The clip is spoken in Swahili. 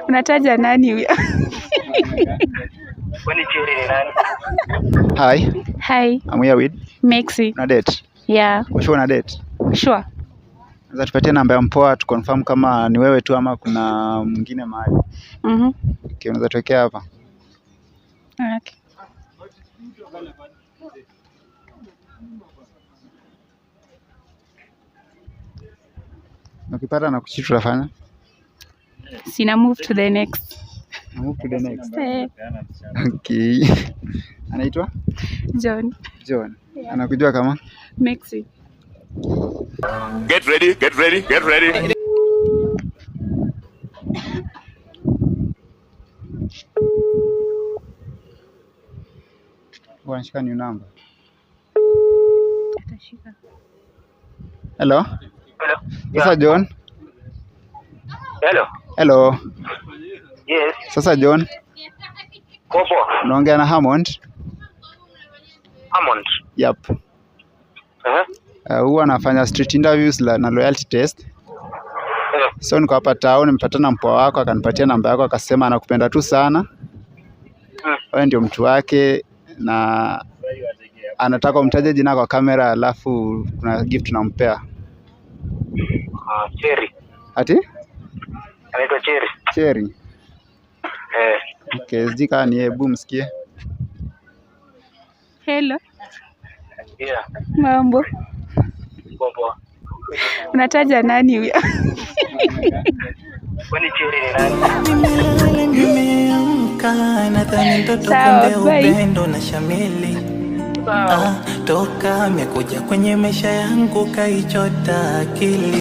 Unataja nani huyo? Kwani Cherry ni nani? Hi. Hi. I'm here with Maxi. na date. Yeah. Ushauri na date? Sure. Unaweza tupatie namba ya mpoa tu confirm kama ni wewe tu ama kuna mwingine mahali. Okay, unaweza tuwekea hapa. Okay. Ukipata na kuchiti tutafanya? Sina move to the next. Move to the next. Okay. Anaitwa? John. John. Yeah. Anakujua kama? Maxi. Get ready, get ready, get ready. Wanashika new number. Atashika. Hello? Hello. Sasa John? Hello. Hello. Yes. Sasa John? Kopo. Unaongea na Hammond? Hammond. Yep. Huwa anafanya street interviews na loyalty test. So niko hapa town, nimepatana mpoa wako akanipatia namba yako akasema anakupenda tu sana. Wewe ndio mtu wake na anataka umtaje jina kwa kamera alafu kuna gift tunampea. Cherry. Ati? Anaitwa Cherry. Cherry. Okay, zika ni hebu msikie. Hello. Yeah. Mambo. Kopo. Unataja nani huyo? Kwani Cherry ni nani? Nimeamka nadhani mtoto kumbe upendo na shamili. Toka amekuja kwenye maisha yangu kaichota akili.